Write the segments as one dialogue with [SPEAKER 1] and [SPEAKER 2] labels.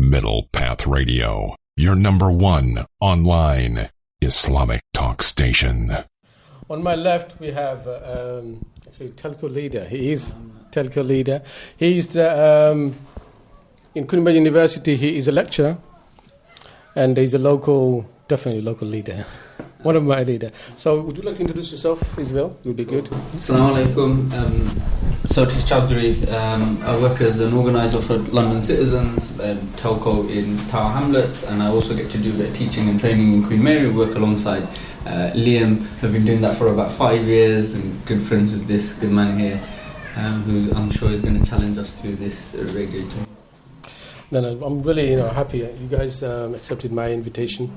[SPEAKER 1] Middle Path Radio, your number one online Islamic talk station.
[SPEAKER 2] On my left, we have actually telco leader. He is telco leader. He is the in Queen University. He is a lecturer, and he's a definitely local leader. One of my leaders. So, would you like to introduce yourself as well? It would be good.
[SPEAKER 3] Assalamu alaikum. Sotwz Chowdhury. I work as an organiser for London Citizens, telco in Tower Hamlets, and I also get to do a bit of teaching and training in Queen Mary. Work alongside Liam. I've been doing that for about 5 years, and good friends with this good man here, who I'm sure is going to challenge us through this radio talk.
[SPEAKER 2] No, I'm really happy you guys accepted my invitation.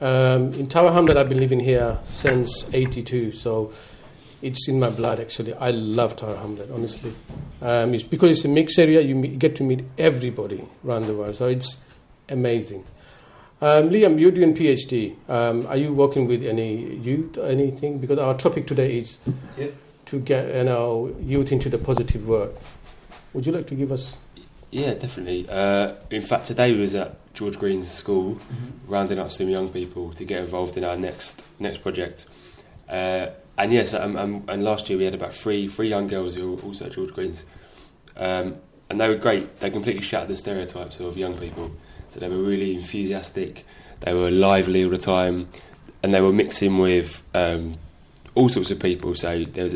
[SPEAKER 2] In Tower Hamlet, I've been living here since '82, so it's in my blood. Actually, I love Tower Hamlet. Honestly, it's because it's a mixed area. You get to meet everybody around the world, so it's amazing. Liam, you're doing PhD. Are you working with any youth or anything? Because our topic today is to get youth into the positive work. Would you like to give us?
[SPEAKER 4] Yeah, definitely. In fact, today we was at George Green's school, rounding up some young people to get involved in our next project. And yes, and last year we had about three young girls who were also at George Green's, and they were great. They completely shattered the stereotypes of young people. So they were really enthusiastic. They were lively all the time, and they were mixing with all sorts of people. So there was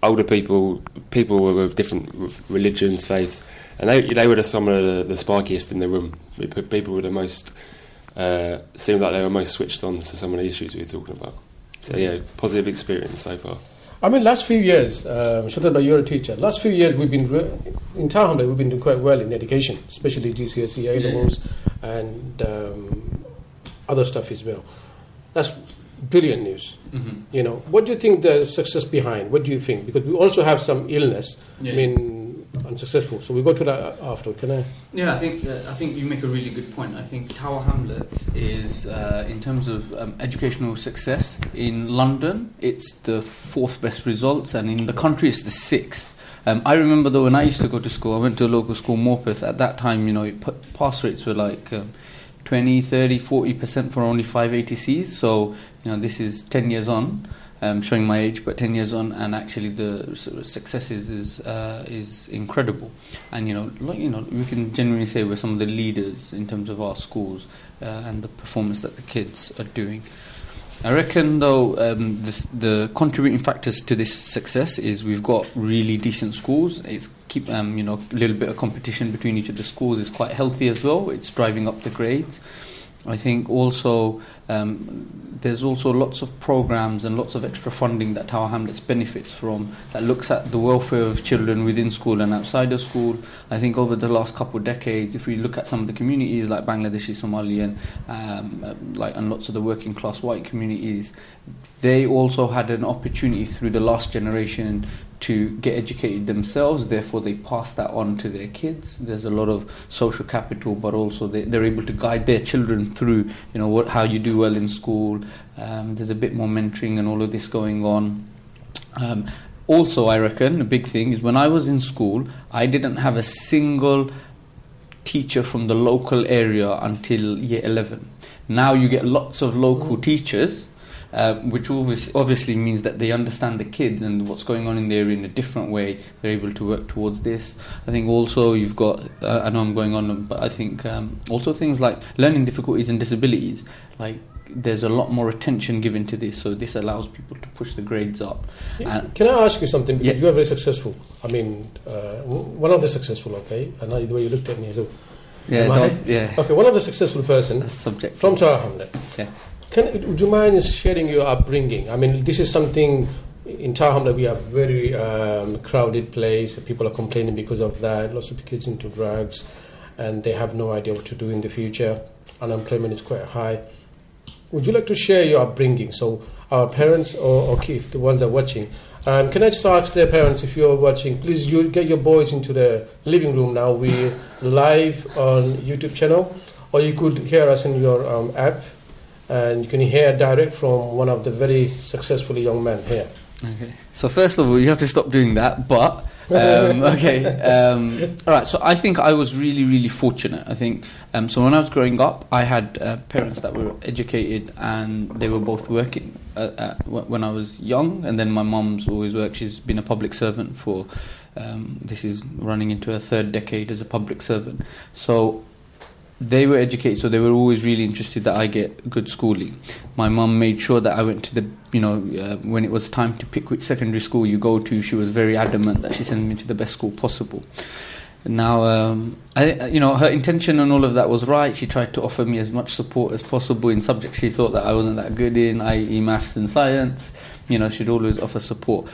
[SPEAKER 4] older people with different religions, faiths, and they were some of the sparkiest in the room. People were the most seemed like they were most switched on to some of the issues we were talking about. So yeah, positive experience so far.
[SPEAKER 2] I mean, last few years, Shadallah, you're a teacher. Last few years, we've been in Tower Hamlet, we've been doing quite well in education, especially GCSE, A levels, and other stuff as well. That's brilliant news. What do you think the success behind? What do you think? Because we also have some illness. I mean, unsuccessful. So we go to that after. Can I?
[SPEAKER 3] Yeah, I think you make a really good point. I think Tower Hamlets is, in terms of educational success in London, it's the 4th best results, and in the country it's the 6th. I remember though when I used to go to school, I went to a local school, Morpeth. At that time, pass rates were like 20, 30, 40% for only 580Cs. So this is 10 years on. Showing my age, but 10 years on, and actually the sort of successes is incredible. And we can genuinely say we're some of the leaders in terms of our schools and the performance that the kids are doing. I reckon though the contributing factors to this success is we've got really decent schools. It's a little bit of competition between each of the schools is quite healthy as well. It's driving up the grades. I think also there's also lots of programs and lots of extra funding that Tower Hamlets benefits from that looks at the welfare of children within school and outside of school. I think over the last couple of decades, if we look at some of the communities like Bangladeshi, Somalian, and lots of the working class white communities, they also had an opportunity through the last generation to get educated themselves, therefore they pass that on to their kids. There's a lot of social capital, but also they're able to guide their children through, how you do well in school. There's a bit more mentoring and all of this going on. Also, I reckon a big thing is when I was in school, I didn't have a single teacher from the local area until year 11. Now you get lots of local teachers, which obviously means that they understand the kids and what's going on in there in a different way. They're able to work towards this. I think also you've got, I know I'm going on, but I think also things like learning difficulties and disabilities, like there's a lot more attention given to this, so this allows people to push the grades up.
[SPEAKER 2] Can I ask you something? Because you are very successful. I mean, one of the successful, okay? I know the way you looked at me. So, Okay, one of the successful person from Tower Hamlet.
[SPEAKER 3] Yeah.
[SPEAKER 2] Would you mind sharing your upbringing? I mean, this is something in Tower Hamlet. We are very crowded place. People are complaining because of that. Lots of kids into drugs, and they have no idea what to do in the future. Unemployment is quite high. Would you like to share your upbringing? So our parents or kids, the ones that are watching, can I just ask their parents, if you're watching, please you get your boys into the living room now. We're live on YouTube channel, or you could hear us in your app. And you can hear direct from one of the very successful young men here.
[SPEAKER 3] Okay. So first of all, you have to stop doing that. But Okay. All right. So I think I was really, really fortunate. I think so. When I was growing up, I had parents that were educated, and they were both working when I was young. And then my mum's always worked. She's been a public servant for. This is running into her third decade as a public servant. So they were educated, so they were always really interested that I get good schooling. My mum made sure that I went to the, when it was time to pick which secondary school you go to, she was very adamant that she sent me to the best school possible. Now, her intention and all of that was right. She tried to offer me as much support as possible in subjects she thought that I wasn't that good in, i.e. maths and science. She'd always offer support.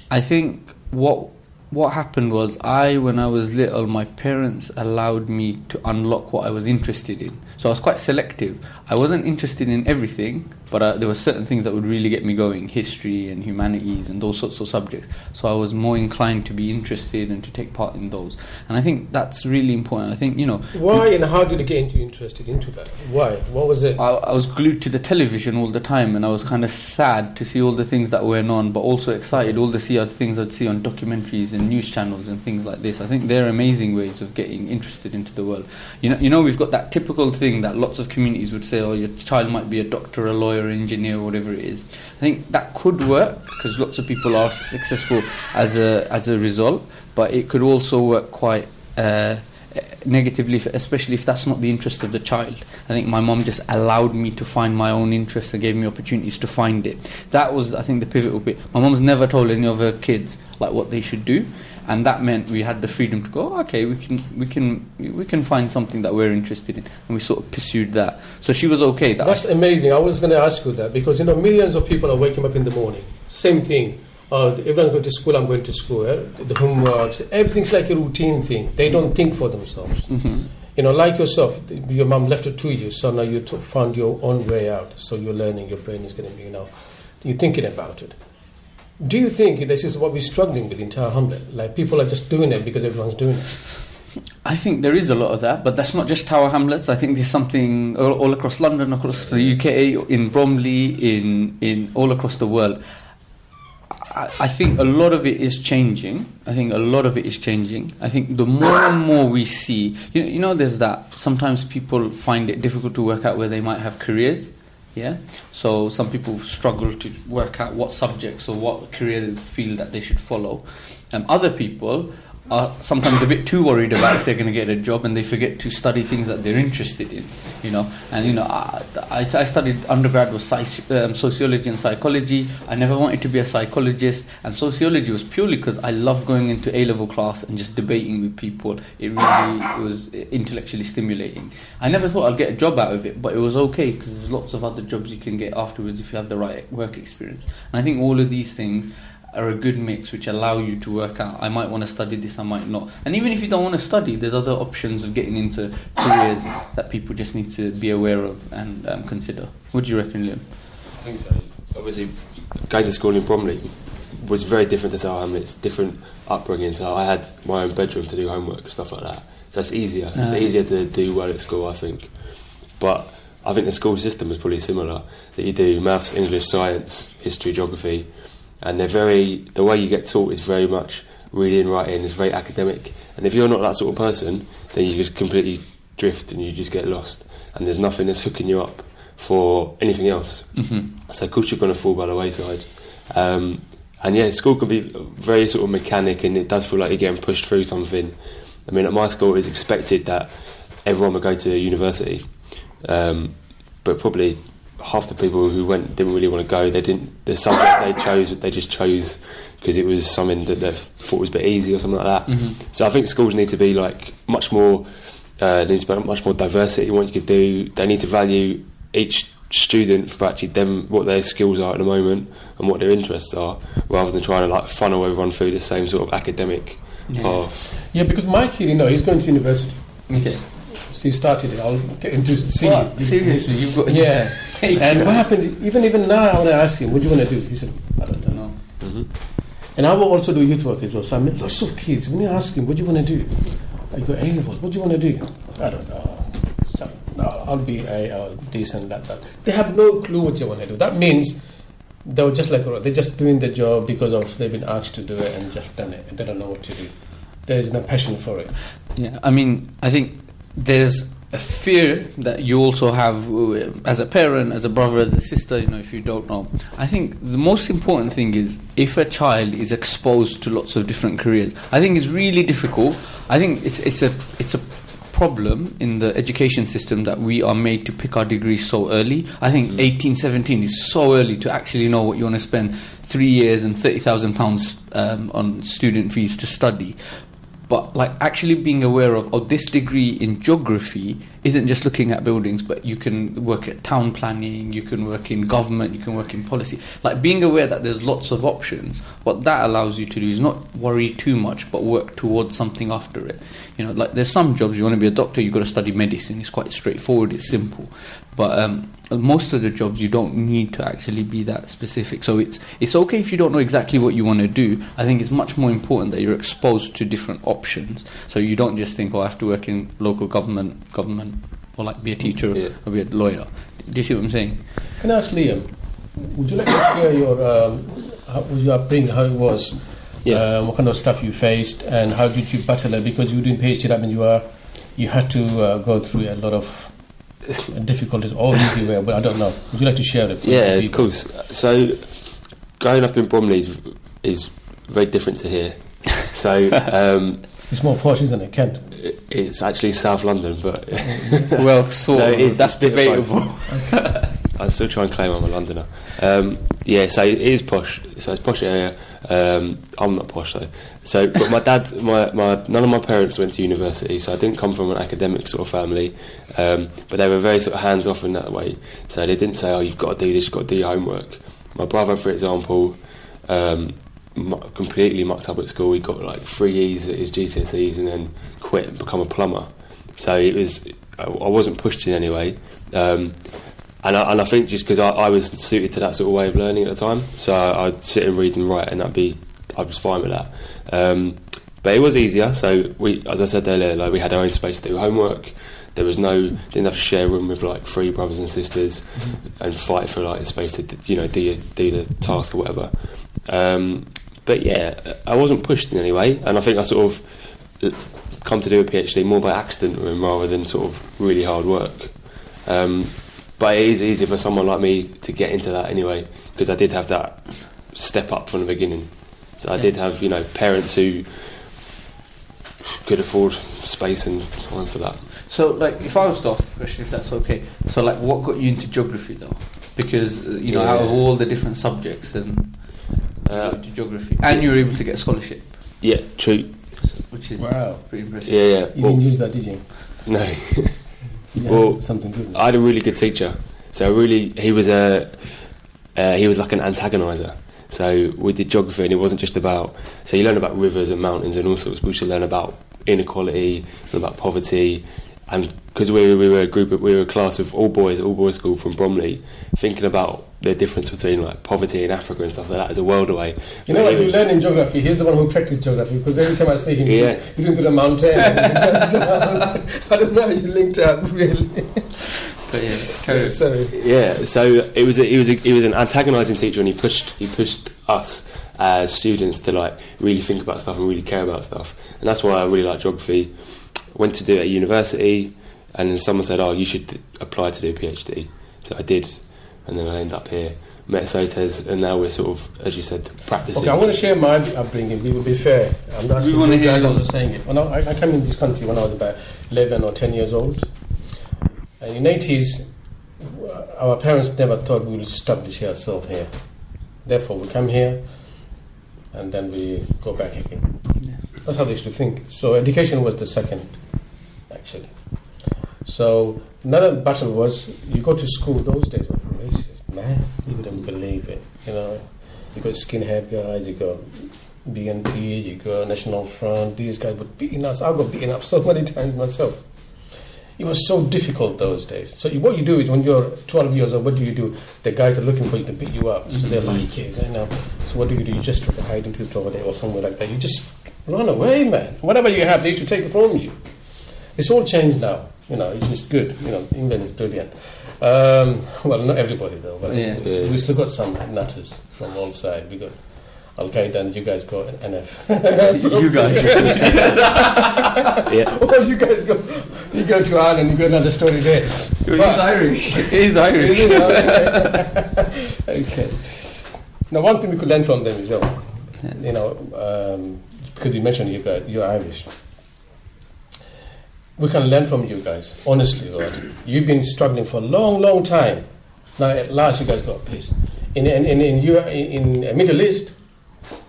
[SPEAKER 3] I think what happened was when I was little, my parents allowed me to unlock what I was interested in. So I was quite selective. I wasn't interested in everything, but there were certain things that would really get me going, history and humanities and those sorts of subjects. So I was more inclined to be interested and to take part in those. And I think that's really important. I think,
[SPEAKER 2] Why and how did you get interested into that? Why? What was it?
[SPEAKER 3] I was glued to the television all the time, and I was kind of sad to see all the things that went on, but also excited all the things I'd see on documentaries and news channels and things like this. I think they're amazing ways of getting interested into the world. We've got that typical thing that lots of communities would say, oh, your child might be a doctor, a lawyer, engineer, whatever it is. I think that could work because lots of people are successful as a result, but it could also work quite negatively, especially if that's not the interest of the child. I think my mum just allowed me to find my own interests and gave me opportunities to find it. That was, I think, the pivotal bit. My mum's never told any of her kids like what they should do, and that meant we had the freedom to go, okay, we can find something that we're interested in, and we sort of pursued that. So she was okay.
[SPEAKER 2] That's amazing. I was going to ask you that because millions of people are waking up in the morning. Same thing. Everyone's going to school. I'm going to school. The homeworks, everything's like a routine thing. They don't think for themselves. Mm-hmm. Like yourself, your mom left it to you, so now you found your own way out. So you're learning. Your brain is going to be, you're thinking about it. Do you think this is what we're struggling with in Tower Hamlet? Like people are just doing it because everyone's doing it?
[SPEAKER 3] I think there is a lot of that, but that's not just Tower Hamlets. I think there's something all across London, across the UK, in Bromley, in all across the world. I think a lot of it is changing. I think the more and more we see, there's that. Sometimes people find it difficult to work out where they might have careers. Yeah, so some people struggle to work out what subjects or what career they feel that they should follow. Other people are sometimes a bit too worried about if they're going to get a job, and they forget to study things that they're interested in. And I studied undergrad with sociology and psychology. I never wanted to be a psychologist, and sociology was purely because I loved going into A-level class and just debating with people. It was intellectually stimulating. I never thought I'd get a job out of it, but it was okay because there's lots of other jobs you can get afterwards if you have the right work experience. And I think all of these things are a good mix which allow you to work out, I might want to study this, I might not. And even if you don't want to study, there's other options of getting into careers that people just need to be aware of and consider. What do you reckon, Liam?
[SPEAKER 4] I think so. Obviously, going to school in Bromley was very different to Tower Hamlets, different upbringing, so I had my own bedroom to do homework and stuff like that. So it's easier. It's easier to do well at school, I think. But I think the school system is probably similar, that you do maths, English, science, history, geography, and the way you get taught is very much reading, writing, it's very academic. And if you're not that sort of person, then you just completely drift and you just get lost. And there's nothing that's hooking you up for anything else. Mm-hmm. So of course you're going to fall by the wayside. And yeah, school can be very sort of mechanic, and it does feel like you're getting pushed through something. I mean, at my school it's expected that everyone would go to university. But probably half the people who went didn't really want to go. The subject they just chose because it was something that they thought was a bit easy or something like that. Mm-hmm. So I think schools need to be like much more diversity in what you could do. They need to value each student for actually what their skills are at the moment and what their interests are, rather than trying to like funnel everyone through the same sort of academic path.
[SPEAKER 2] Yeah, because my kid, he's going to university.
[SPEAKER 3] Okay.
[SPEAKER 2] So he started it. I'll get into see.
[SPEAKER 3] Seriously, you've got
[SPEAKER 2] And what happened? Even now, I want to ask him, "What do you want to do?" He said, "I don't know." Mm-hmm. And I will also do youth work as well. So I met lots of kids. When you ask him, "What do you want to do?" I go A-levels. What do you want to do? I don't know. I'll be a this and that. They have no clue what you want to do. That means they were just like, they're just doing the job because of they've been asked to do it and just done it. They don't know what to do. There is no passion for it.
[SPEAKER 3] Yeah, I mean, I think there's a fear that you also have as a parent, as a brother, as a sister, if you don't know. I think the most important thing is if a child is exposed to lots of different careers. I think it's really difficult. I think it's a problem in the education system that we are made to pick our degrees so early. I think 18, 17 is so early to actually know what you want to spend 3 years and £30,000 on student fees to study. But like actually being aware of this degree in geography isn't just looking at buildings, but you can work at town planning, you can work in government, you can work in policy. Like being aware that there's lots of options, what that allows you to do is not worry too much, but work towards something after it. Like there's some jobs, you want to be a doctor, you've got to study medicine. It's quite straightforward, it's simple. But most of the jobs you don't need to actually be that specific. So it's okay if you don't know exactly what you want to do. I think it's much more important that you're exposed to different options. So you don't just think, I have to work in local government, or like be a teacher or be a lawyer. Do you see what I'm saying?
[SPEAKER 2] Can I ask Liam, would you like to share your upbringing, how it was, what kind of stuff you faced, and how did you battle it? Because you were doing PhD, that means you had to go through a lot of difficulties, all easy way, but I don't know. Would you like to share it?
[SPEAKER 4] Yeah, of course. So, growing up in Bromley is very different to here. So,
[SPEAKER 2] it's more posh, isn't it, Kent?
[SPEAKER 4] It's actually South London, but
[SPEAKER 3] well, that's debatable.
[SPEAKER 4] I still try and claim I'm a Londoner. So it is posh. So it's a posh area. I'm not posh though. So, but my dad, none of my parents went to university, so I didn't come from an academic sort of family. But they were very sort of hands off in that way. So they didn't say, you've got to do this, you've got to do your homework. My brother, for example, completely mucked up at school. He got like 3 E's at his GCSEs and then quit and become a plumber. So I wasn't pushed in any way. And I think just because I was suited to that sort of way of learning at the time, so I'd sit and read and write, and I was fine with that. But it was easier. So as I said earlier, we had our own space to do homework. There was didn't have to share a room with like 3 brothers and sisters and fight for like the space to do the task or whatever. But yeah, I wasn't pushed in any way, and I think I sort of come to do a PhD more by accident rather than sort of really hard work. But it is easy for someone like me to get into that anyway, because I did have that step up from the beginning. So I did have, parents who could afford space and time for that.
[SPEAKER 3] So, like, if I was to ask the question, if that's okay, so, like, what got you into geography, though? Because, out of all the different subjects and into geography, and you were able to get a scholarship.
[SPEAKER 4] Yeah, true.
[SPEAKER 3] Which is pretty impressive.
[SPEAKER 4] Yeah.
[SPEAKER 2] You didn't use that, did you?
[SPEAKER 4] No.
[SPEAKER 2] Well, something good.
[SPEAKER 4] I had a really good teacher. So he was like an antagoniser. So we did geography, and it wasn't just about. So you learn about rivers and mountains and all sorts. We should learn about inequality, learn about poverty, and because we were a class of all boys school from Bromley, thinking about the difference between like poverty in Africa and stuff like that is a world away.
[SPEAKER 2] You know what you learn in geography? He's the one who practiced geography, because every time I see him, he's into the mountain. And he goes down. I don't know how you linked up really.
[SPEAKER 3] But
[SPEAKER 4] so it was an antagonising teacher, and he pushed us as students to like really think about stuff and really care about stuff, and that's why I really like geography. Went to do it at university, and then someone said, you should apply to do a PhD. So I did, and then I ended up here, met Sotwz, and now we're sort of, as you said, practicing. Okay,
[SPEAKER 2] I want to share my upbringing. We will be fair. I'm not asking you guys, I'm just saying it. I came in this country when I was about 11 or 10 years old. And in the 80s, our parents never thought we would establish ourselves here. Therefore, we come here, and then we go back again. Yeah. That's how they used to think. So education was the second, actually. So another battle was, you go to school, those days were racist. Man, you wouldn't believe it. You got skinhead guys, you got BNP, you got National Front. These guys were beating us. I got beaten up so many times myself. It was so difficult those days. So what you do is, when you're 12 years old, what do? The guys are looking for you to beat you up. So they're like it. So what do? You just try to hide into the toilet or somewhere like that. You just run away, man. Whatever you have, they should take it from you. It's all changed now. It's just good. England is brilliant. Well, not everybody though, but we still got some nutters from all sides. We got Al-Qayyim, and you guys got NF.
[SPEAKER 3] You guys.
[SPEAKER 4] Yeah.
[SPEAKER 2] Well, you guys go. You go to Ireland, you got another story there.
[SPEAKER 3] He's Irish. He's Irish.
[SPEAKER 2] Okay. Now, one thing we could learn from them as well, because you mentioned you're Irish. We can learn from you guys, honestly, Lord. You've been struggling for a long, long time. Now, at last, you guys got peace. In Middle East,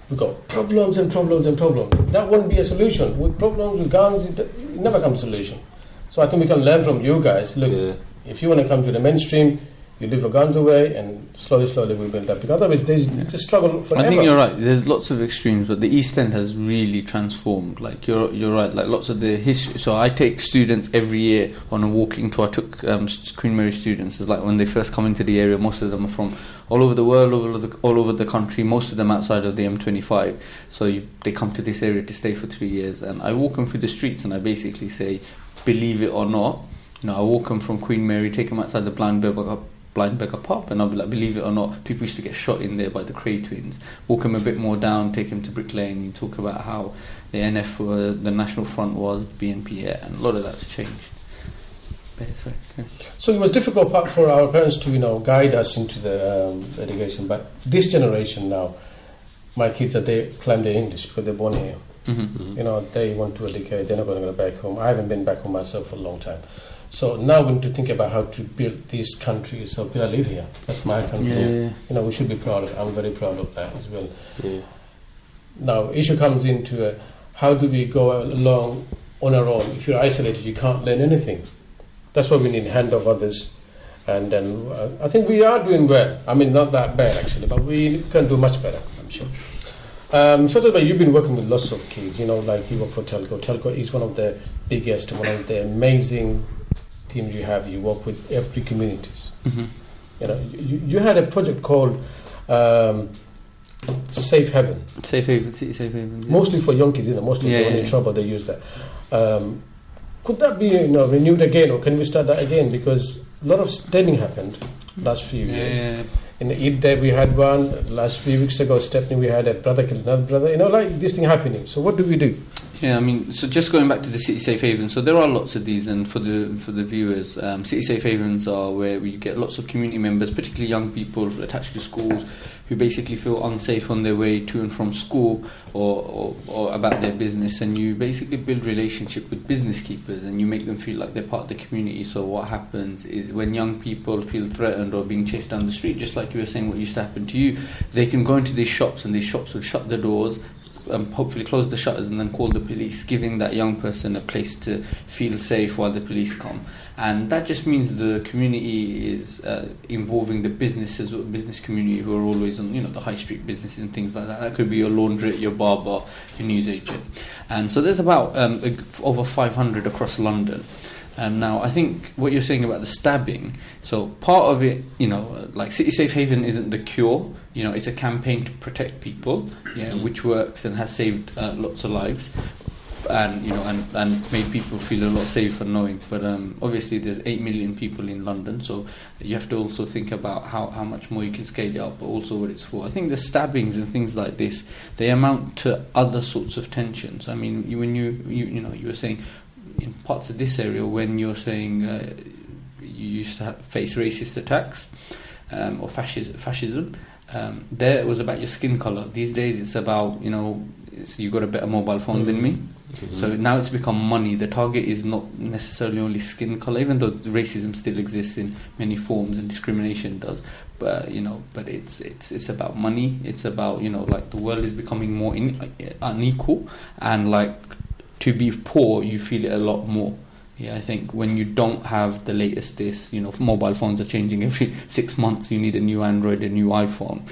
[SPEAKER 2] we got problems and problems and problems. That won't be a solution. With problems, with guns, it never comes a solution. So I think we can learn from you guys. Look, if you want to come to the mainstream, you leave your guns away, and slowly we build up. Because otherwise, there's a struggle forever.
[SPEAKER 3] I think you're right. There's lots of extremes, but the East End has really transformed. Like you're right. Like lots of the history. So I take students every year on a walking tour. I took Queen Mary students. It's like when they first come into the area. Most of them are from all over the world, all over the country. Most of them outside of the M25. So they come to this area to stay for 3 years, and I walk them through the streets, and I basically say, believe it or not, I walk them from Queen Mary, take them outside the Blind Beggar pub, and I'll be like, believe it or not, people used to get shot in there by the Cray twins. Walk them a bit more down, take them to Brick Lane, you talk about how the NF, the National Front was, BNP, and a lot of that's changed.
[SPEAKER 2] So it was difficult part for our parents to, guide us into the education, but this generation now, my kids, they claim they're English because they're born here.
[SPEAKER 3] Mm-hmm.
[SPEAKER 2] They want to educate, they're not going to go back home. I haven't been back home myself for a long time. So now we need to think about how to build this country. So because I live here, that's my country.
[SPEAKER 3] Yeah.
[SPEAKER 2] We should be proud of it. I'm very proud of that as well.
[SPEAKER 4] Yeah.
[SPEAKER 2] Now, issue comes into how do we go along on our own? If you're isolated, you can't learn anything. That's why we need hand of others. And then I think we are doing well. I mean, not that bad actually, but we can do much better, I'm sure. Sotwz, you've been working with lots of kids, like you work for Telco. Telco is one of the biggest, one of the amazing teams you have. You work with every communities.
[SPEAKER 3] Mm-hmm.
[SPEAKER 2] You had a project called Safe Haven.
[SPEAKER 3] Safe Haven, City Safe Haven. Yeah.
[SPEAKER 2] Mostly for young kids, mostly when in trouble they use that. Could that be renewed again, or can we start that again? Because a lot of stealing happened last few years.
[SPEAKER 3] Yeah.
[SPEAKER 2] In the Eid Day we had one. Last few weeks ago, Stepney, we had a brother killed another brother. Like this thing happening. So what do we do?
[SPEAKER 3] Yeah, I mean, so just going back to the City Safe Havens, so there are lots of these, and for the viewers, City Safe Havens are where we get lots of community members, particularly young people attached to schools, who basically feel unsafe on their way to and from school or about their business, and you basically build relationship with business keepers, and you make them feel like they're part of the community. So what happens is when young people feel threatened or being chased down the street, just like you were saying what used to happen to you, they can go into these shops, and these shops will shut the doors, hopefully close the shutters, and then call the police, giving that young person a place to feel safe while the police come. And that just means the community is involving the business community, who are always on the high street businesses and things like that. That could be your laundrette, your barber, your newsagent. And so there's about over 500 across London. And now I think what you're saying about the stabbing, so part of it, like City Safe Haven isn't the cure, it's a campaign to protect people, which works and has saved lots of lives, and and made people feel a lot safer knowing. But obviously there's 8 million people in London, so you have to also think about how much more you can scale it up, but also what it's for. I think the stabbings and things like this, they amount to other sorts of tensions. I mean, when you were saying, in parts of this area, when you're saying you used to face racist attacks or fascism, there it was about your skin colour. These days it's about you got a better mobile phone than me. Mm-hmm. So now it's become money. The target is not necessarily only skin colour, even though racism still exists in many forms and discrimination does. But but it's about money. It's about like the world is becoming more unequal, and like, to be poor, you feel it a lot more. Yeah, I think when you don't have the latest mobile phones are changing every 6 months. You need a new Android, a new iPhone,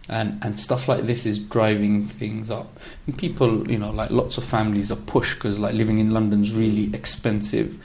[SPEAKER 3] and stuff like this is driving things up. And people, like lots of families are pushed because like living in London's really expensive.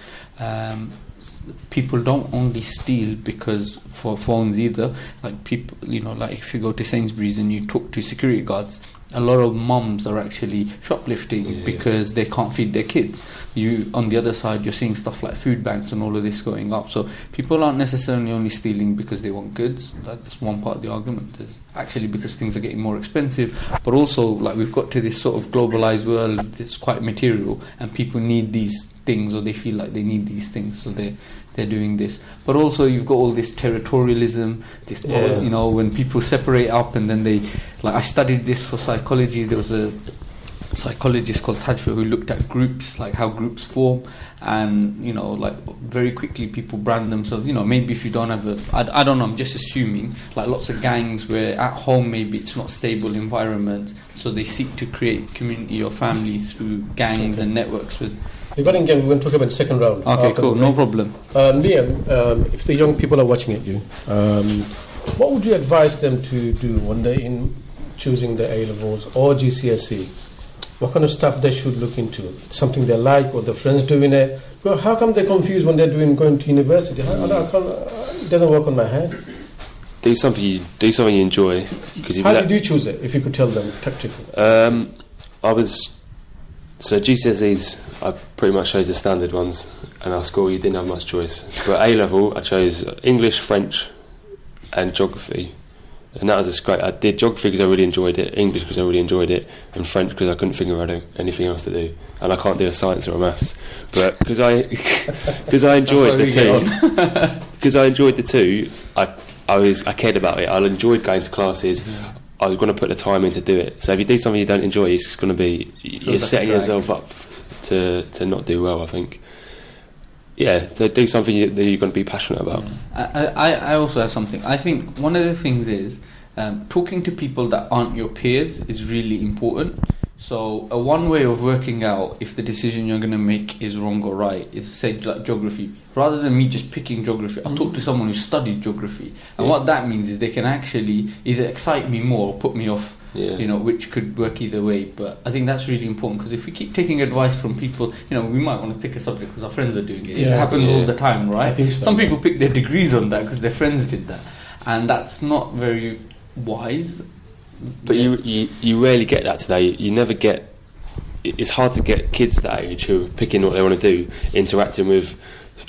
[SPEAKER 3] People don't only steal because for phones either. Like people, like if you go to Sainsbury's and you talk to security guards, a lot of mums are actually shoplifting because they can't feed their kids. You, on the other side, you're seeing stuff like food banks and all of this going up. So people aren't necessarily only stealing because they want goods. That's one part of the argument. There's actually because things are getting more expensive, but also like we've got to this sort of globalized world. It's quite material, and people need these things, or they feel like they need these things, so they're doing this. But also you've got all this territorialism, this you know, when people separate up and then they, like I studied this for psychology. There was a psychologist called Chowdhury who looked at groups, like how groups form, and you know, like very quickly people brand themselves, you know, maybe if you don't have I don't know, I'm just assuming, like lots of gangs where at home maybe it's not stable environments, so they seek to create community or family through gangs and networks with.
[SPEAKER 2] Regarding game, we're going to talk about the second round.
[SPEAKER 3] Okay, cool, no problem.
[SPEAKER 2] Liam, if the young people are watching at you, what would you advise them to do when they're in choosing the A-levels or GCSE? What kind of stuff they should look into? Something they like, or their friends doing it? Well, how come they're confused when they're going to university? It doesn't work on my head.
[SPEAKER 4] Do something you enjoy.
[SPEAKER 2] How did you choose it? If you could tell them practically.
[SPEAKER 4] So GCSEs, I pretty much chose the standard ones, and our school you didn't have much choice. But A-level, I chose English, French, and geography, and that was great. I did geography because I really enjoyed it, English because I really enjoyed it, and French because I couldn't figure out anything else to do, and I can't do a science or a maths. But because I enjoyed the two, I cared about it. I enjoyed going to classes. Yeah. I was going to put the time in to do it. So if you do something you don't enjoy, it's just going to be you're setting yourself up to not do well, I think. Yeah, to do something that you're going to be passionate about.
[SPEAKER 3] I also have something. I think one of the things is talking to people that aren't your peers is really important. So one way of working out if the decision you're going to make is wrong or right is, say, like geography. Rather than me just picking geography, I'll talk to someone who studied geography. And what that means is they can actually either excite me more or put me off, you know, which could work either way. But I think that's really important, because if we keep taking advice from people, you know, we might want to pick a subject because our friends are doing it. It happens all the time, right?
[SPEAKER 2] I think so.
[SPEAKER 3] Some people pick their degrees on that because their friends did that. And that's not very wise.
[SPEAKER 4] But you rarely get that today. You never get. It's hard to get kids that age who are picking what they want to do, interacting with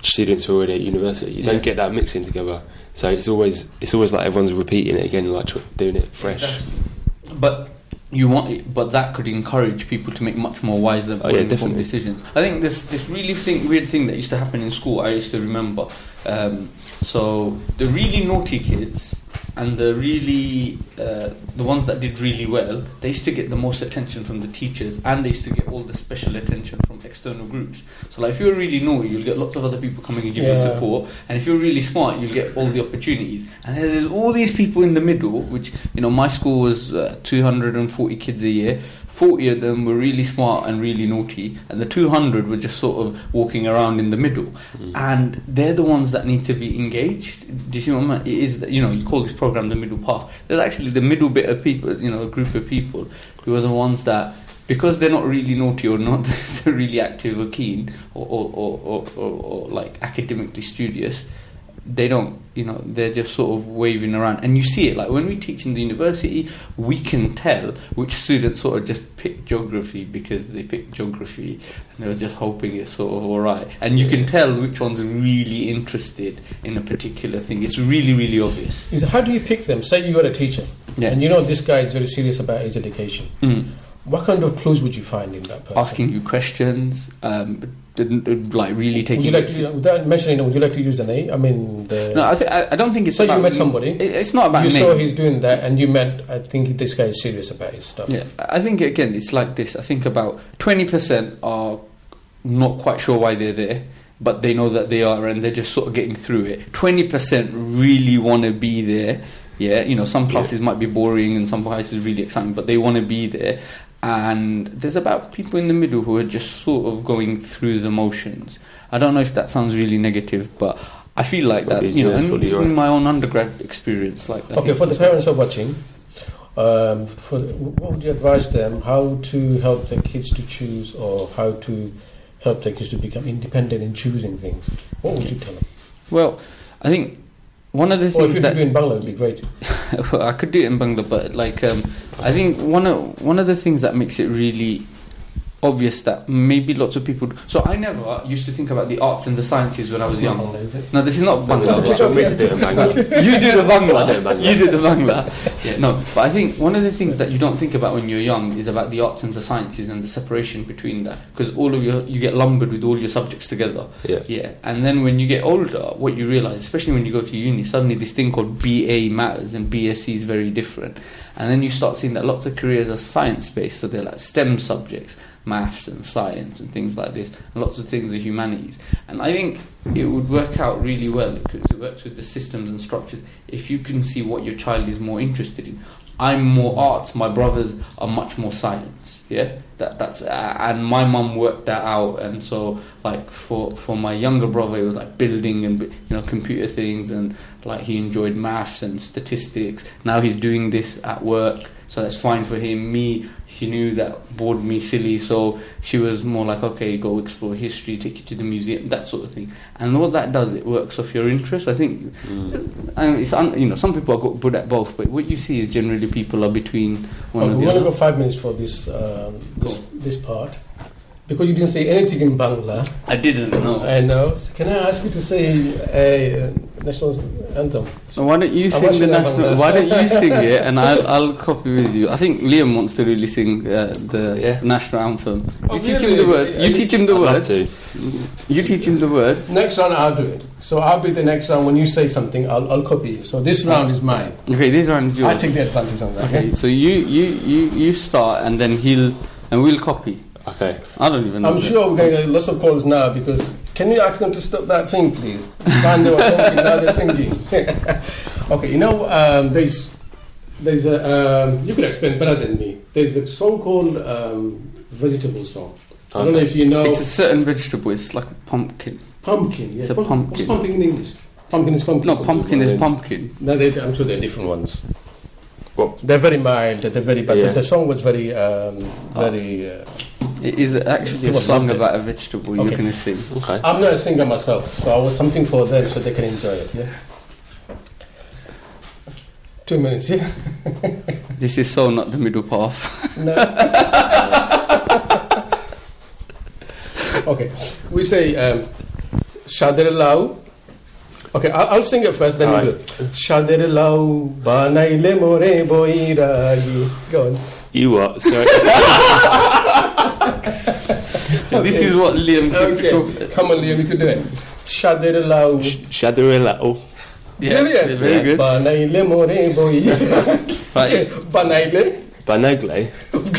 [SPEAKER 4] students who are already at university. You don't get that mixing together. So it's always like everyone's repeating it again, like doing it fresh.
[SPEAKER 3] Exactly. But you want it, but that could encourage people to make much more wiser, informed decisions. I think this really weird thing that used to happen in school. I used to remember. So the really naughty kids and the really the ones that did really well, they used to get the most attention from the teachers, and they used to get all the special attention from external groups. So like if you're really naughty, you'll get lots of other people coming and give you support, and if you're really smart, you'll get all the opportunities. And there's all these people in the middle, which, you know, my school was 240 kids a year. 40 of them were really smart and really naughty, and the 200 were just sort of walking around in the middle. And they're the ones that need to be engaged. Do you see what I mean? It is that, you know, you call this program the middle path. There's actually the middle bit of people, you know, a group of people who are the ones that, because they're not really naughty or not really active or keen or like academically studious, they don't, you know, they're just sort of waving around. And you see it, like when we teach in the university, we can tell which students sort of just pick geography because they picked geography and they were just hoping it's sort of alright. And you can tell which one's really interested in a particular thing. It's really, really obvious.
[SPEAKER 2] How do you pick them? Say you're a teacher, and you know this guy is very serious about his education. What kind of clues would you find in that person?
[SPEAKER 3] Asking you questions, like really taking.
[SPEAKER 2] Would you like to, without mentioning, would you like to use the name? I mean,
[SPEAKER 3] no, I don't think it's.
[SPEAKER 2] So
[SPEAKER 3] about
[SPEAKER 2] you met somebody.
[SPEAKER 3] It's not about.
[SPEAKER 2] You
[SPEAKER 3] name.
[SPEAKER 2] saw he's doing that, and you meant, I think this guy is serious about his stuff.
[SPEAKER 3] Yeah, I think again it's like this. I think about 20% are not quite sure why they're there, but they know that they are, and they're just sort of getting through it. 20% really want to be there. Yeah, you know, some classes might be boring and some classes really exciting, but they want to be there. And there's about people in the middle who are just sort of going through the motions. I don't know if that sounds really negative, but I feel like that, you know, and in my own undergrad experience. Like,
[SPEAKER 2] okay, for the parents who are watching, what would you advise them? How to help their kids to choose, or how to help their kids to become independent in choosing things? What would you tell them?
[SPEAKER 3] Well, I think one of the things
[SPEAKER 2] if you
[SPEAKER 3] that
[SPEAKER 2] do in Bangla would be great.
[SPEAKER 3] Well, I could do it in Bangla, but like I think one of the things that makes it really obvious that maybe lots of people. So I never used to think about the arts and the sciences when I was young. No, this is not Bangla. You do the Bangla. You do the Bangla. Yeah, no, but I think one of the things that you don't think about when you're young is about the arts and the sciences and the separation between that, because all of you get lumbered with all your subjects together. Yeah. And then when you get older, what you realise, especially when you go to uni, suddenly this thing called BA matters and BSc is very different. And then you start seeing that lots of careers are science-based, so they're like STEM subjects, maths and science and things like this, and lots of things are humanities. And I think it would work out really well, because it works with the systems and structures, if you can see what your child is more interested in. I'm more arts, my brothers are much more science, yeah? That's and my mum worked that out, and so like for my younger brother it was like building and computer things, and like he enjoyed maths and statistics. Now he's doing this at work, so that's fine for him. Me, he knew that bored me silly, so she was more like, okay, go explore history, take you to the museum, that sort of thing. And what that does, it works off your interest. I think, it's some people are good at both, but what you see is generally people are between one or the
[SPEAKER 2] we
[SPEAKER 3] other.
[SPEAKER 2] want to go 5 minutes for this this part, because you didn't say anything in Bangla.
[SPEAKER 3] I didn't know.
[SPEAKER 2] I know. So can I ask you to say a national anthem?
[SPEAKER 3] So why don't you sing the national? Why don't you sing it, and I'll copy with you. I think Liam wants to really sing the national anthem. You teach him the words. You teach him the words. You teach him the words.
[SPEAKER 2] Next round I'll do it. So I'll be the next round. When you say something, I'll copy you. So this round is mine.
[SPEAKER 3] Okay, this round is yours.
[SPEAKER 2] I take the advantage on that.
[SPEAKER 3] Okay, so you start, and then we'll copy.
[SPEAKER 4] Okay.
[SPEAKER 3] I don't even know.
[SPEAKER 2] I'm sure we're going to get lots of calls now, because can you ask them to stop that thing, please? And they were talking, now they're singing. Okay, there's a you could explain better than me. There's a song called Vegetable Song. I don't know if you know.
[SPEAKER 3] It's a certain vegetable. It's like a pumpkin.
[SPEAKER 2] Pumpkin, yeah.
[SPEAKER 3] It's a pumpkin.
[SPEAKER 2] What's pumpkin in English? Pumpkin is pumpkin.
[SPEAKER 3] No, pumpkin is pumpkin.
[SPEAKER 2] No, I'm sure they're different ones.
[SPEAKER 4] Well,
[SPEAKER 2] they're very mild. They're very, but the song was very,
[SPEAKER 3] It is actually a song about a vegetable you're going to sing.
[SPEAKER 4] Okay.
[SPEAKER 2] I'm not a singer myself, so I was something for them so they can enjoy it. Yeah. 2 minutes. Yeah.
[SPEAKER 3] This is so not the middle path.
[SPEAKER 2] No. Okay. We say Shader Lau. Okay, I'll sing it first, then you do it. Shader Lau Banaile More Boiragi. Go on.
[SPEAKER 4] You what? Sorry.
[SPEAKER 3] This is what Liam
[SPEAKER 2] Okay. Come on, Liam, you can do it. Shader Lau.
[SPEAKER 4] Shader Lau.
[SPEAKER 3] Yeah,
[SPEAKER 2] Brilliant.
[SPEAKER 3] Very good.
[SPEAKER 2] Banaile More Boiragi.
[SPEAKER 3] Right.
[SPEAKER 2] Banaile.
[SPEAKER 4] Banagle.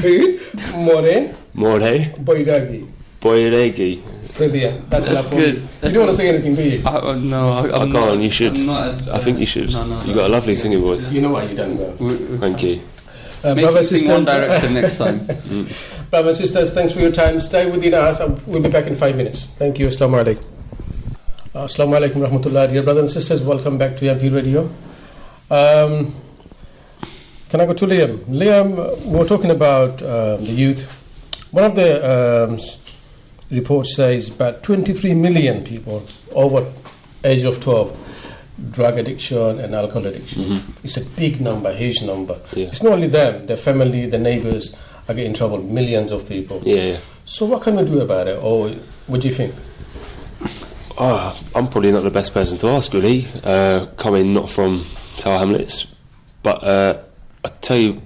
[SPEAKER 2] Good. More. Boiragi.
[SPEAKER 4] Boiregi.
[SPEAKER 2] Brilliant. That's
[SPEAKER 3] good.
[SPEAKER 2] You don't want to sing anything, do you?
[SPEAKER 3] No, I'm
[SPEAKER 4] Go
[SPEAKER 3] not.
[SPEAKER 4] on, you should. I think you should. You got a lovely singing voice.
[SPEAKER 2] You know what you've done well.
[SPEAKER 4] Thank you.
[SPEAKER 2] Brothers and
[SPEAKER 3] sisters, One
[SPEAKER 2] sisters,
[SPEAKER 3] Direction next time.
[SPEAKER 2] brothers and sisters, thanks for your time. Stay within us. We'll be back in 5 minutes. Thank you. Assalamu alaikum. Assalamu alaikum rahmatullah. Dear brothers and sisters, welcome back to MP Radio. Can I go to Liam? Liam, we're talking about the youth. One of the reports says about 23 million people over age of 12 drug addiction and alcohol addiction. Mm-hmm. It's a big number, huge number. Yeah. It's not only them, their family, their neighbours are getting in trouble, millions of people.
[SPEAKER 4] Yeah.
[SPEAKER 2] So what can we do about it, or what do you think?
[SPEAKER 4] I'm probably not the best person to ask, really, coming not from Tower Hamlets, but I'll tell you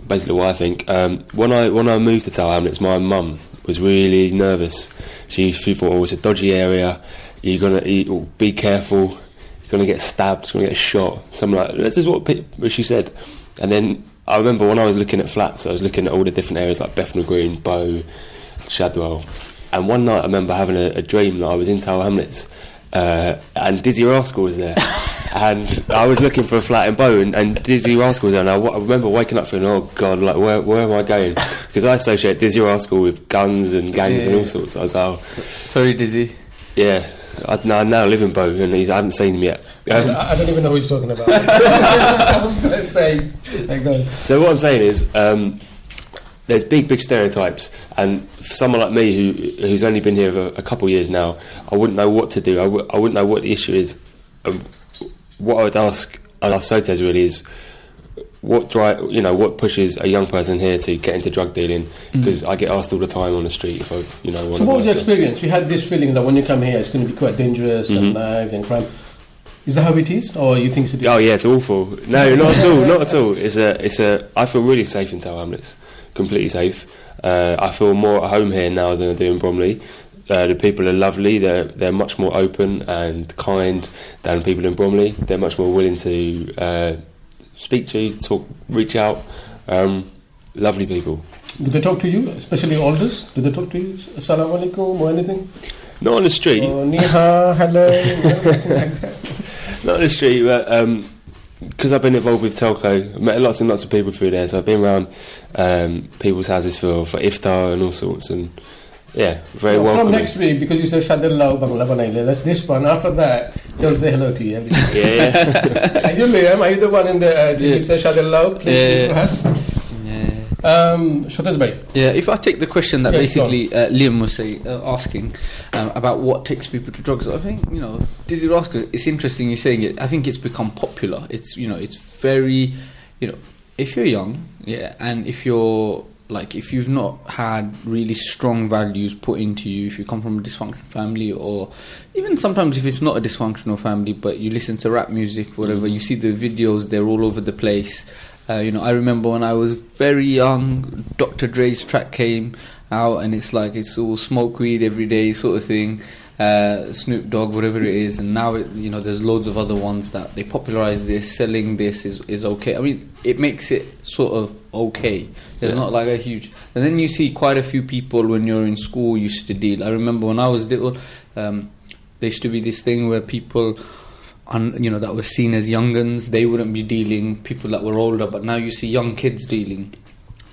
[SPEAKER 4] basically what I think. When I moved to Tower Hamlets, my mum was really nervous. She thought, it's a dodgy area, you're going to be careful, you're going to get stabbed, you're going to get shot, something like that. This is what she said. And then I remember when I was looking at flats, I was looking at all the different areas like Bethnal Green, Bow, Shadwell, and one night I remember having a dream that I was in Tower Hamlets and Dizzy Rascal was there. And I was looking for a flat in Bow, and Dizzy Rascal was there, and I remember waking up thinking, oh God, like where am I going? Because I associate Dizzy Rascal with guns and gangs and all sorts. I was like,
[SPEAKER 3] sorry, Dizzy.
[SPEAKER 4] Yeah, I now live in Bow, and I haven't seen him yet.
[SPEAKER 2] I don't even know who he's talking about. Let's say.
[SPEAKER 4] So what I'm saying is, there's big stereotypes, and for someone like me who's only been here for a couple of years now, I wouldn't know what to do. I wouldn't know what the issue is. What I would ask Sotwz really is, what pushes a young person here to get into drug dealing? Because I get asked all the time on the street if I, want
[SPEAKER 2] So what was your experience? You had this feeling that when you come here, it's going to be quite dangerous and knives and crime. Is that how it is, or you think it's?
[SPEAKER 4] Oh yeah, it's awful. No, not at all. Not at all. I feel really safe in Tower Hamlets. Completely safe. I feel more at home here now than I do in Bromley. The people are lovely. They're much more open and kind than people in Bromley. They're much more willing to speak to you, talk, reach out. Lovely people.
[SPEAKER 2] Do they talk to you, especially elders? Do they talk to you, assalamu alaikum or anything?
[SPEAKER 4] Not on the street.
[SPEAKER 2] Or niha, hello, anything like that?
[SPEAKER 4] Not on the street, but because I've been involved with telco, I've met lots and lots of people through there. So I've been around people's houses for iftar and all sorts, and yeah, very welcoming.
[SPEAKER 2] From next week, because you said Shadallah Bangla Banaile, that's this one. After that, they'll say hello to you every day.
[SPEAKER 4] Yeah.
[SPEAKER 2] Are you Liam? Are you the one in the TV say Shadallah? Please for us. Sotwz bhai.
[SPEAKER 3] Yeah, if I take the question that basically Liam was asking about what takes people to drugs, I think, Dizzy Rascal, it's interesting you saying it. I think it's become popular. It's, it's very, if you're young, and if you're, if you've not had really strong values put into you, if you come from a dysfunctional family, or even sometimes if it's not a dysfunctional family, but you listen to rap music, whatever, you see the videos, they're all over the place. I remember when I was very young, Dr. Dre's track came out, and it's all smoke weed every day sort of thing, Snoop Dogg, whatever it is, and now there's loads of other ones that they popularize this, selling this is okay. I mean, it makes it sort of okay. There's not like a huge... And then you see quite a few people when you're in school used to deal. I remember when I was little, there used to be this thing where people... that were seen as younguns, they wouldn't be dealing, people that were older, but now you see young kids dealing.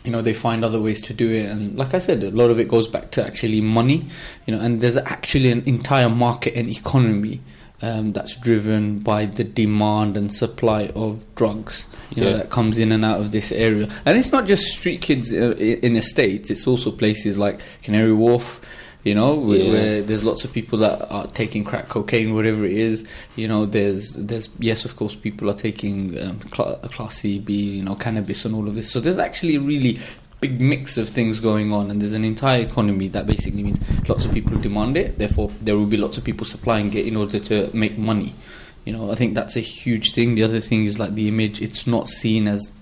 [SPEAKER 3] They find other ways to do it, and like I said, a lot of it goes back to actually money, and there's actually an entire market and economy that's driven by the demand and supply of drugs, that comes in and out of this area. And it's not just street kids in the States, it's also places like Canary Wharf, where there's lots of people that are taking crack cocaine, whatever it is. There's yes, of course, people are taking Class C, B, cannabis and all of this. So there's actually a really big mix of things going on, and there's an entire economy that basically means lots of people demand it. Therefore, there will be lots of people supplying it in order to make money. I think that's a huge thing. The other thing is the image. It's not seen as,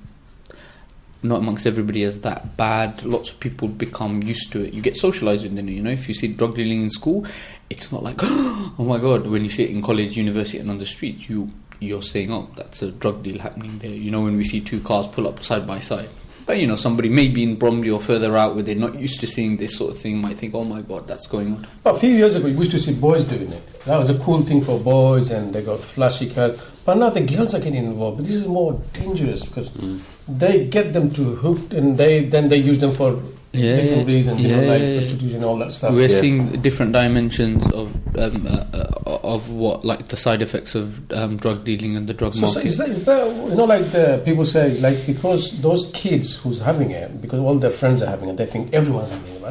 [SPEAKER 3] not amongst everybody, as that bad. Lots of people become used to it. You get socialized with it. If you see drug dealing in school, it's not like, oh my god. When you see it in college, university, and on the streets, you're saying, oh, that's a drug deal happening there. When we see two cars pull up side by side. But somebody maybe in Bromley or further out where they're not used to seeing this sort of thing might think, oh my god, that's going on.
[SPEAKER 2] But a few years ago, we used to see boys doing it. That was a cool thing for boys, and they got flashy cars. But now the girls are getting involved. But this is more dangerous because they get them to hooked, and then they use them for different reasons, prostitution and all that stuff.
[SPEAKER 3] We're seeing different dimensions of what, the side effects of drug dealing and the drug market.
[SPEAKER 2] So is that the people say, because those kids who's having it, because all their friends are having it, they think everyone's having it. But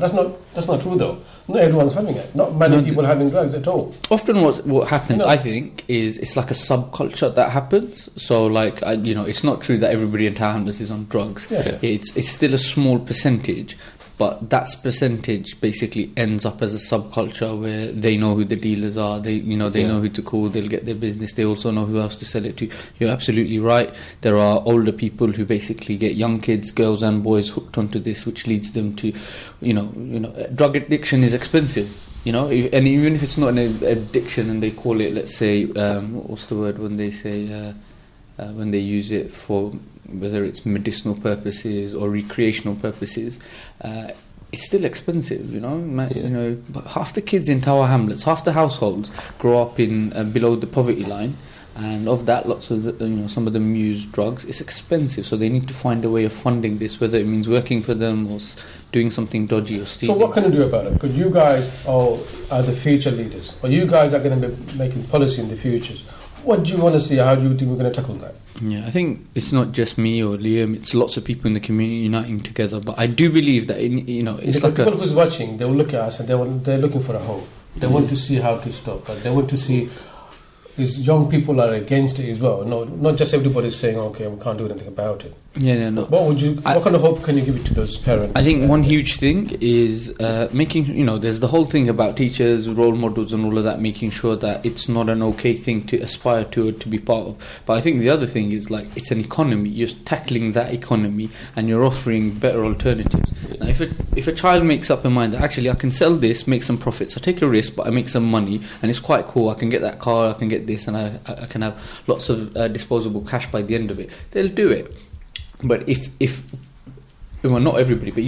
[SPEAKER 2] that's not true though. Not everyone's having it. Not many people having drugs at all.
[SPEAKER 3] Often what happens, I think, is it's like a subculture that happens. So it's not true that everybody in Tower Hamlets is on drugs.
[SPEAKER 2] Yeah.
[SPEAKER 3] It's still a small percentage, but that percentage basically ends up as a subculture where they know who the dealers are. They know who to call. They'll get their business. They also know who else to sell it to. You're absolutely right. There are older people who basically get young kids, girls and boys, hooked onto this, which leads them to, drug addiction is expensive. And even if it's not an addiction, and they call it, let's say, what's the word when they say when they use it for, whether it's medicinal purposes or recreational purposes, it's still expensive, But half the kids in Tower Hamlets, half the households grow up in below the poverty line, and of that, lots of some of them use drugs. It's expensive, so they need to find a way of funding this, whether it means working for them or doing something dodgy or stealing.
[SPEAKER 2] So what can you do about it? Because you guys are the future leaders, or you guys are going to be making policy in the futures. What do you want to see? How do you think we're going to tackle that?
[SPEAKER 3] Yeah, I think it's not just me or Liam, it's lots of people in the community uniting together. But I do believe that, it's
[SPEAKER 2] because people who's watching, they will look at us and they're looking for a hope. They want to see how to stop, but they want to see these young people are against it as well. No, not just everybody is saying, okay, we can't do anything about it. What kind of hope can you give it to those parents?
[SPEAKER 3] I think one huge thing is making, there's the whole thing about teachers, role models and all of that, making sure that it's not an okay thing to aspire to or to be part of. But I think the other thing is, like, it's an economy. You're tackling that economy and you're offering better alternatives. Now, if a child makes up in mind that actually I can sell this, make some profits, I take a risk, but I make some money and it's quite cool, I can get that car, I can get this, and I can have lots of disposable cash by the end of it, they'll do it. But if well, not everybody, but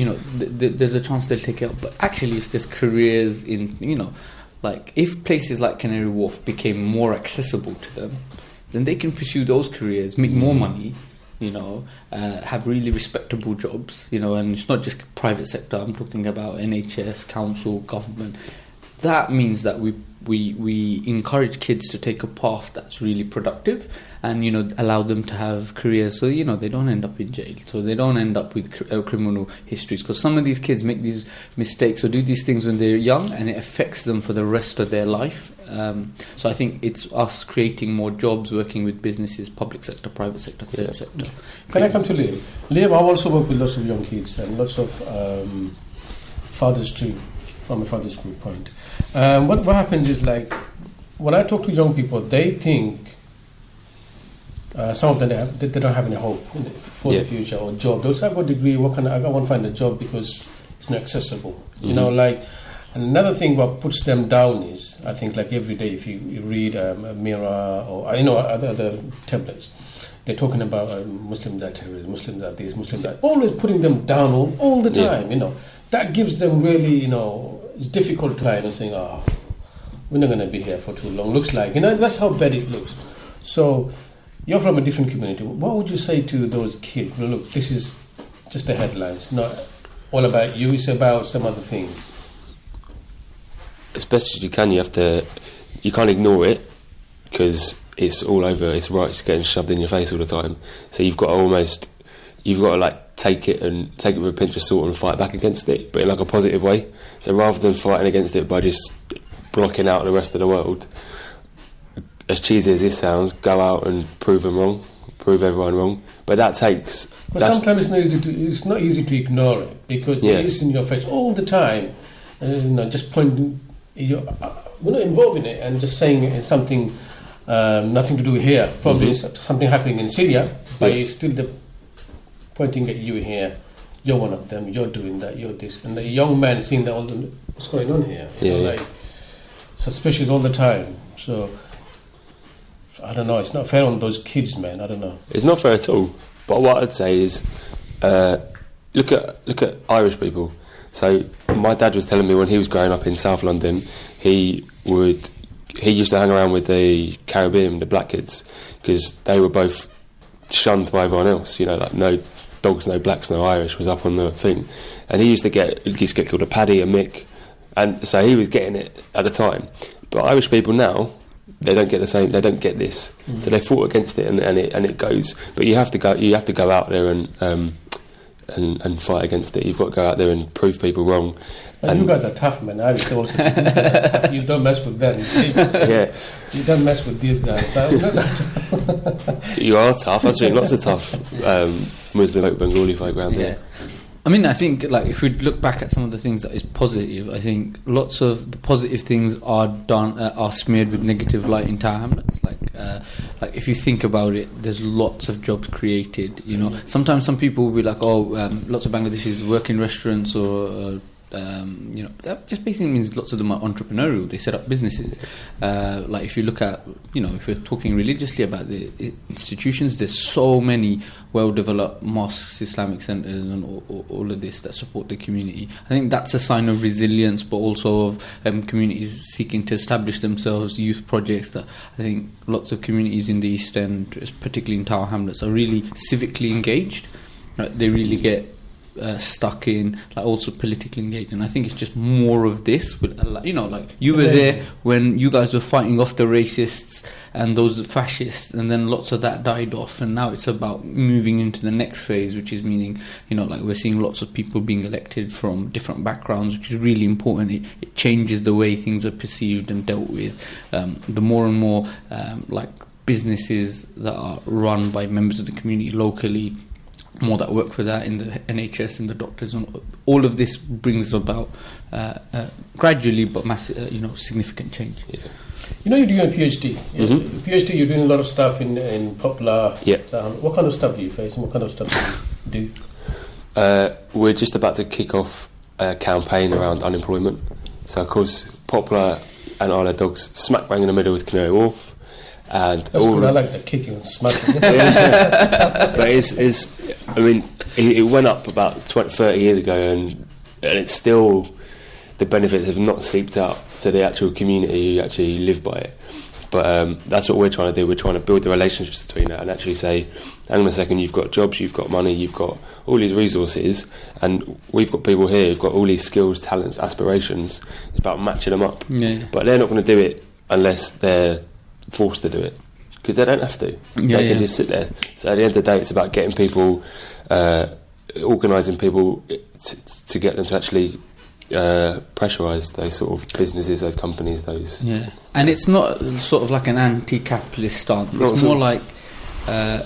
[SPEAKER 3] there's a chance they'll take it up. But actually, if there's careers in, like if places like Canary Wharf became more accessible to them, then they can pursue those careers, make more money, have really respectable jobs, and it's not just private sector. I'm talking about NHS, council, government. That means that we encourage kids to take a path that's really productive, and allow them to have careers, so they don't end up in jail, so they don't end up with criminal histories, because some of these kids make these mistakes or do these things when they're young, and it affects them for the rest of their life. So I think it's us creating more jobs, working with businesses, public sector, private sector, third sector.
[SPEAKER 2] Can I come to Liam? Liam, I've also worked with lots of young kids and lots of fathers too, from a father's group point. What happens is, like, when I talk to young people, they think some of them they don't have any hope for the future or job. Those have a degree. I won't find a job because it's not accessible. Like another thing what puts them down is, I think, like every day if you read Mirror or other tablets, they're talking about Muslims are terrorists, Muslims are this, Muslims that, always putting them down all the time. That gives them really, it's difficult to try and saying, we're not going to be here for too long. Looks like, that's how bad it looks. So you're from a different community. What would you say to those kids? Well, look, this is just the headline. It's not all about you. It's about some other thing.
[SPEAKER 4] As best as you can, you can't ignore it, because it's all over. It's getting shoved in your face all the time. So you've got to like take it with a pinch of salt and fight back against it, but in like a positive way. So rather than fighting against it by just blocking out the rest of the world, as cheesy as this sounds, go out and prove everyone wrong. But that takes.
[SPEAKER 2] But sometimes it's not easy to ignore it, because it is in your face all the time. Just pointing. We're not involved in it and just saying it's something nothing to do here. Probably something happening in Syria, but it's still pointing at you here. You're one of them. You're doing that. You're this, and the young man seeing that what's going on here. Like suspicious all the time. So I don't know. It's not fair on those kids, man. I don't know.
[SPEAKER 4] It's not fair at all. But what I'd say is, look at Irish people. So my dad was telling me when he was growing up in South London, he used to hang around with the Caribbean, the black kids, because they were both shunned by everyone else. Like no dogs, no blacks, no Irish was up on the thing, and he used to get called a Paddy, a Mick, and so he was getting it at the time. But Irish people now, they don't get the same. They don't get this, so they fought against it, and it goes. But you have to go out there and fight against it. You've got to go out there and prove people wrong.
[SPEAKER 2] And you guys are tough, man. Irish also. You don't mess with them. You don't mess with these guys.
[SPEAKER 4] You are tough. I've seen lots of tough Muslim Bengali folk around here.
[SPEAKER 3] I mean, I think, like, if we look back at some of the things that is positive, I think lots of the positive things are smeared with negative light in Tower Hamlets. Like if you think about it, there's lots of jobs created. Sometimes some people will be like, lots of Bangladeshis work in restaurants or. That just basically means lots of them are entrepreneurial. They set up businesses. Like if you look at, if you're talking religiously about the institutions, there's so many well-developed mosques, Islamic centres, and all of this that support the community. I think that's a sign of resilience, but also of communities seeking to establish themselves. Youth projects that I think lots of communities in the East End, particularly in Tower Hamlets, are really civically engaged. Right? They really get stuck in, like, also politically engaged, and I think it's just more of this. Like you were there when you guys were fighting off the racists and those fascists, and then lots of that died off, and now it's about moving into the next phase, which is meaning, like we're seeing lots of people being elected from different backgrounds, which is really important. It changes the way things are perceived and dealt with. The more and more like businesses that are run by members of the community locally, more that work for that in the NHS and the doctors, and all of this brings about gradually but massive, significant change.
[SPEAKER 4] Yeah.
[SPEAKER 2] You're doing a PhD. PhD, you're doing a lot of stuff in popular.
[SPEAKER 4] Yeah.
[SPEAKER 2] What kind of stuff do you face, and what kind of stuff do you do?
[SPEAKER 4] We're just about to kick off a campaign around unemployment. So, of course, Poplar and Isle of Dogs smack bang in the middle with Canary Wharf. And
[SPEAKER 2] that's good. I like the kicking and smacking.
[SPEAKER 4] But it went up about 30 years ago, and it's still, the benefits have not seeped out to the actual community who actually live by it. But that's what we're trying to do. We're trying to build the relationships between that and actually say, hang on a second, you've got jobs, you've got money, you've got all these resources, and we've got people here who've got all these skills, talents, aspirations. It's about matching them up.
[SPEAKER 3] Yeah.
[SPEAKER 4] But they're not going to do it unless they're forced to do it, because they don't have to. They can just sit there. So at the end of the day, it's about getting people, organising people to get them to actually pressurise those sort of businesses, those companies, those.
[SPEAKER 3] Yeah, and it's not sort of like an anti-capitalist stance. It's more like,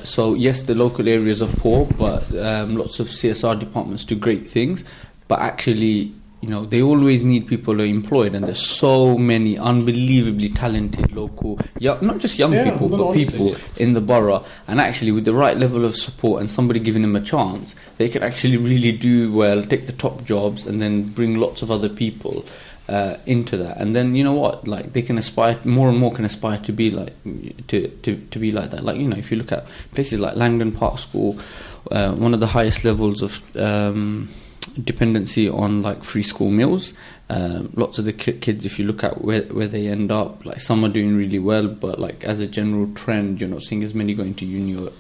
[SPEAKER 3] so yes, the local areas are poor, but lots of CSR departments do great things. But actually, they always need people who are employed, and there's so many unbelievably talented local, not just young people, but people in the borough. And actually, with the right level of support and somebody giving them a chance, they can actually really do well, take the top jobs, and then bring lots of other people into that. And then like they can aspire, more and more can aspire to be like to be like that. Like if you look at places like Langdon Park School, one of the highest levels of dependency on like free school meals. Lots of the kids, if you look at where they end up, like some are doing really well, but like as a general trend, you're not seeing as many going to uni or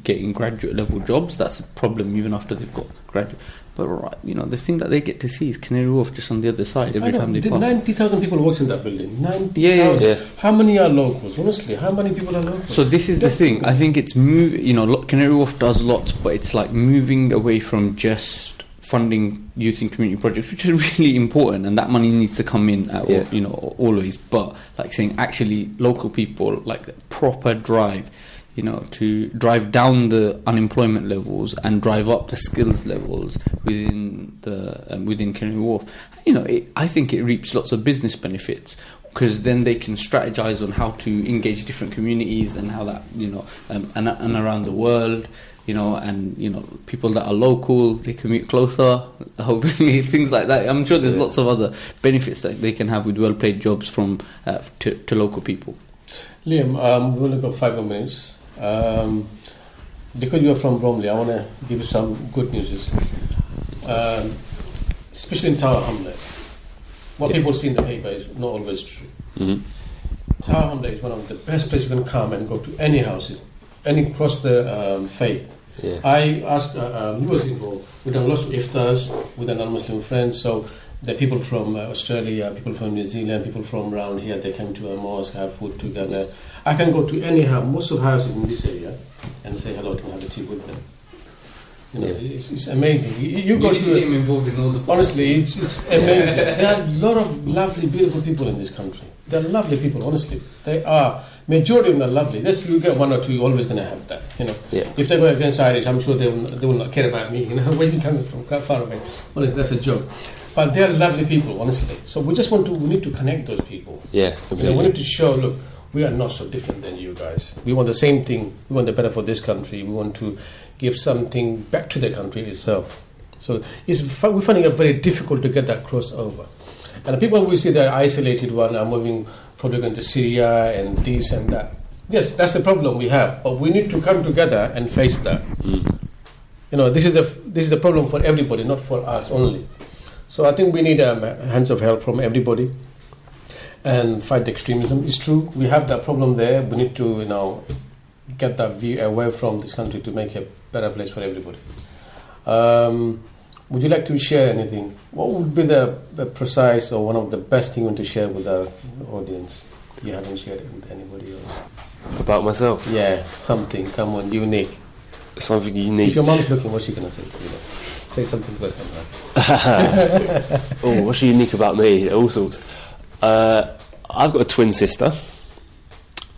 [SPEAKER 3] getting graduate level jobs. That's a problem even after they've got graduate. But the thing that they get to see is Canary Wharf just on the other side every time they pass. 90,000
[SPEAKER 2] people work in that building. 90,000.
[SPEAKER 3] Yeah.
[SPEAKER 2] How many are locals? Honestly, how many people are locals?
[SPEAKER 3] So this is the thing. I think it's Canary Wharf does lots, but it's like moving away from just funding youth and community projects, which is really important, and that money needs to come in always. But like saying actually local people, like proper drive, to drive down the unemployment levels and drive up the skills levels within Canary Wharf. I think it reaps lots of business benefits, because then they can strategize on how to engage different communities and how that and around the world. And people that are local, they commute closer, hopefully, things like that. I'm sure there's lots of other benefits that they can have with well-paid jobs from to local people.
[SPEAKER 2] Liam, we've only got 5 more minutes. Because you're from Bromley, I want to give you some good news. Especially in Tower Hamlet. What people see in the paper is not always true.
[SPEAKER 4] Mm-hmm.
[SPEAKER 2] Tower Hamlet is one of the best places you can come and go to any houses, any across the faith.
[SPEAKER 4] Yeah.
[SPEAKER 2] I asked, he was involved. We've done lots of iftars with our non-Muslim friends. So the people from Australia, people from New Zealand, people from around here, they came to our mosque, have food together. I can go to any house, most of the houses in this area, and say hello to them, have a tea with them. It's amazing. You go to
[SPEAKER 3] him involved in all the.
[SPEAKER 2] Honestly, it's amazing. There are a lot of lovely, beautiful people in this country. They're lovely people. Honestly, they are. Majority of them are lovely. Yes, you get one or two. You're always going to have that.
[SPEAKER 4] Yeah.
[SPEAKER 2] If they go against Irish, I'm sure they will not care about me. Where you coming from? Far away. Well, that's a joke. But they're lovely people. Honestly, so we need to connect those people.
[SPEAKER 4] Yeah, completely.
[SPEAKER 2] We need to show. Look, we are not so different than you guys. We want the same thing. We want the better for this country. We want to give something back to the country itself. So we're finding it very difficult to get that crossover. And the people we see the isolated one are moving, probably going to Syria and this and that. Yes, that's the problem we have. But we need to come together and face that.
[SPEAKER 4] Mm.
[SPEAKER 2] This is the problem for everybody, not for us only. So I think we need hands of help from everybody and fight the extremism. It's true, we have that problem there. We need to get that view away from this country to make a better place for everybody. Would you like to share anything? What would be the precise or one of the best thing you want to share with our audience you haven't shared it with anybody else?
[SPEAKER 4] About myself?
[SPEAKER 2] Yeah, something. Come on, unique.
[SPEAKER 4] Something unique.
[SPEAKER 2] If your mom's looking, what's she going to say to you? Say something good.
[SPEAKER 4] Oh, what's unique about me? All sorts. I've got a twin sister.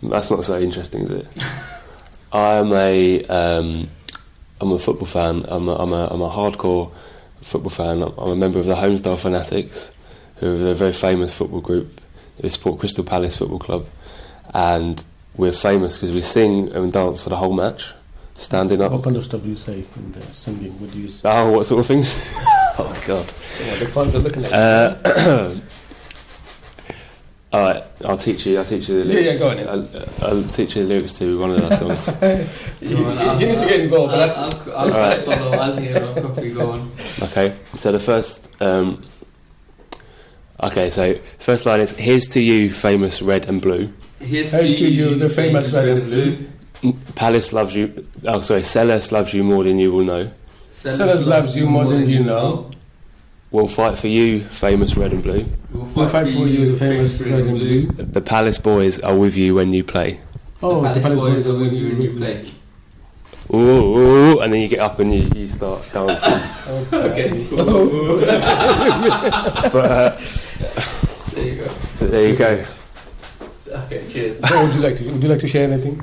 [SPEAKER 4] That's not so interesting, is it? I'm I'm a football fan. I'm a hardcore football fan. I'm a member of the Homestyle fanatics, who are a very famous football group. They support Crystal Palace Football Club, and we're famous because we sing and dance for the whole match, standing up.
[SPEAKER 2] What kind of stuff do you say in the singing? What do you say?
[SPEAKER 4] Oh, what sort of things? Oh God!
[SPEAKER 2] Yeah, the fans are looking at you.
[SPEAKER 4] All right, I'll teach you the lyrics.
[SPEAKER 2] Go on then.
[SPEAKER 4] I'll teach you the lyrics to one of our songs.
[SPEAKER 2] He needs to get involved.
[SPEAKER 3] I'll
[SPEAKER 4] Alright.
[SPEAKER 3] follow. I'll hear. I'll probably go on.
[SPEAKER 4] Okay, so the first. So first line is: "Here's to you, famous red and blue.
[SPEAKER 3] Here's
[SPEAKER 2] to you, the famous red and blue.
[SPEAKER 4] Palace loves you. Oh, sorry, Sellers loves you more than you will know.
[SPEAKER 2] Sellers loves you more than you know.
[SPEAKER 4] We'll fight for you, famous red and blue.
[SPEAKER 2] We'll fight for you, the famous red and blue.
[SPEAKER 4] The Palace boys are with you when you play."
[SPEAKER 2] Oh,
[SPEAKER 3] the Palace boys are with you when you play.
[SPEAKER 4] Ooh, and then you get up and you start dancing.
[SPEAKER 3] Okay.
[SPEAKER 4] But
[SPEAKER 3] There you go.
[SPEAKER 4] there you go.
[SPEAKER 3] Okay. Cheers.
[SPEAKER 2] So would you like to share anything?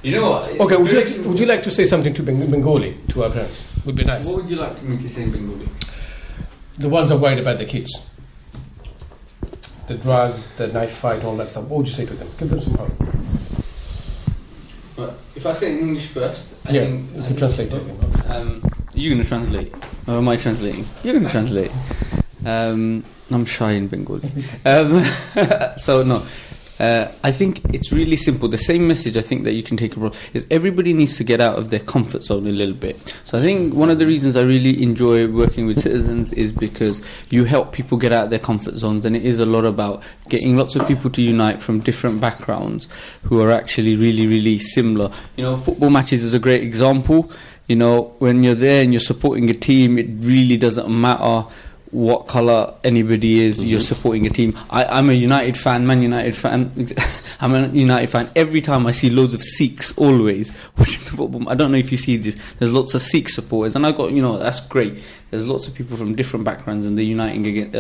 [SPEAKER 3] You know what?
[SPEAKER 2] Okay, would you like to say something to Bengali, to our parents? Would be nice.
[SPEAKER 3] What would you like me to say in Bengali?
[SPEAKER 2] The ones are worried about the kids. The drugs, the knife fight, all that stuff. What would you say to them? Give them some hope.
[SPEAKER 3] Well, if I say it in English first, I
[SPEAKER 2] Yeah,
[SPEAKER 3] think
[SPEAKER 2] you can translate it.
[SPEAKER 3] you're going to translate. Or am I translating? You're going to translate. I'm shy in Bengali. So no. I think it's really simple. The same message I think that you can take abroad is everybody needs to get out of their comfort zone a little bit. So I think one of the reasons I really enjoy working with citizens is because you help people get out of their comfort zones, and it is a lot about getting lots of people to unite from different backgrounds who are actually really, really similar. You know, football matches is a great example. You know, when you're there and you're supporting a team, it really doesn't matter what colour anybody is, you're supporting a team. I'm a United fan, Man United fan. I'm a United fan. Every time I see loads of Sikhs always watching the football, I don't know if you see this, there's lots of Sikh supporters, and I got, that's great. There's lots of people from different backgrounds and they're uniting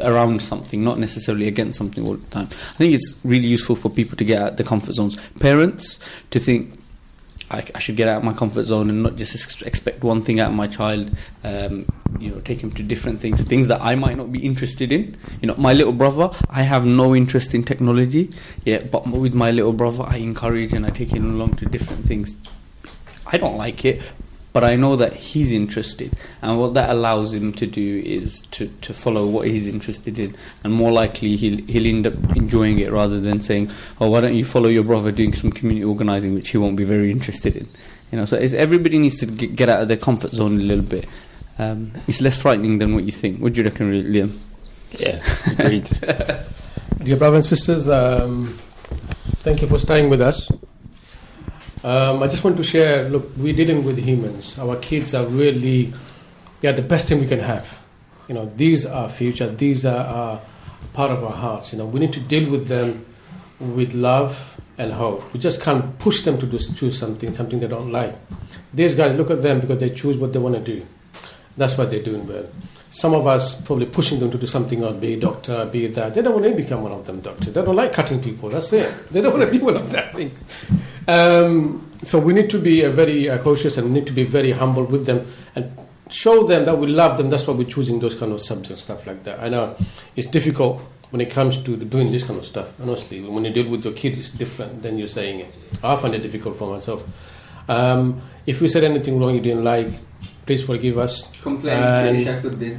[SPEAKER 3] around something, not necessarily against something all the time. I think it's really useful for people to get out of their comfort zones. Parents to think, I should get out of my comfort zone and not just expect one thing out of my child. Take him to different things that I might not be interested in. My little brother, I have no interest in technology, but with my little brother, I encourage and I take him along to different things. I don't like it, but I know that he's interested, and what that allows him to do is to follow what he's interested in, and more likely he'll end up enjoying it rather than saying, oh, why don't you follow your brother doing some community organising, which he won't be very interested in. So everybody needs to get out of their comfort zone a little bit. It's less frightening than what you think. What do you reckon, Liam?
[SPEAKER 4] Yeah, agreed.
[SPEAKER 2] Dear brothers and sisters, thank you for staying with us. I just want to share, look, we're dealing with humans. Our kids are really, the best thing we can have. These are future, these are part of our hearts. We need to deal with them with love and hope. We just can't push them to choose something they don't like. These guys, look at them because they choose what they want to do. That's what they're doing well. Some of us probably pushing them to do something or be a doctor, be that. They don't want to become one of them doctors. They don't like cutting people. That's it. They don't want to be one of that things. So we need to be very cautious, and we need to be very humble with them and show them that we love them. That's why we're choosing those kind of subjects and stuff like that. I know it's difficult when it comes to doing this kind of stuff. Honestly, when you deal with your kid, it's different than you're saying it. I find it difficult for myself. If we said anything wrong you didn't like, please forgive us.
[SPEAKER 3] Complain to Ishaque Uddin.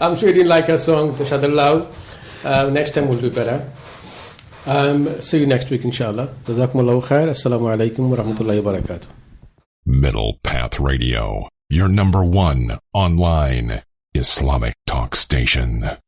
[SPEAKER 2] I'm sure you didn't like our songs, the Shadallah. Next time we'll do better. See you next week, inshallah. Jazakumullahu khair. Assalamu alaikum wa rahmatullahi wa barakatuh.
[SPEAKER 1] Middle Path Radio, your number one online Islamic talk station.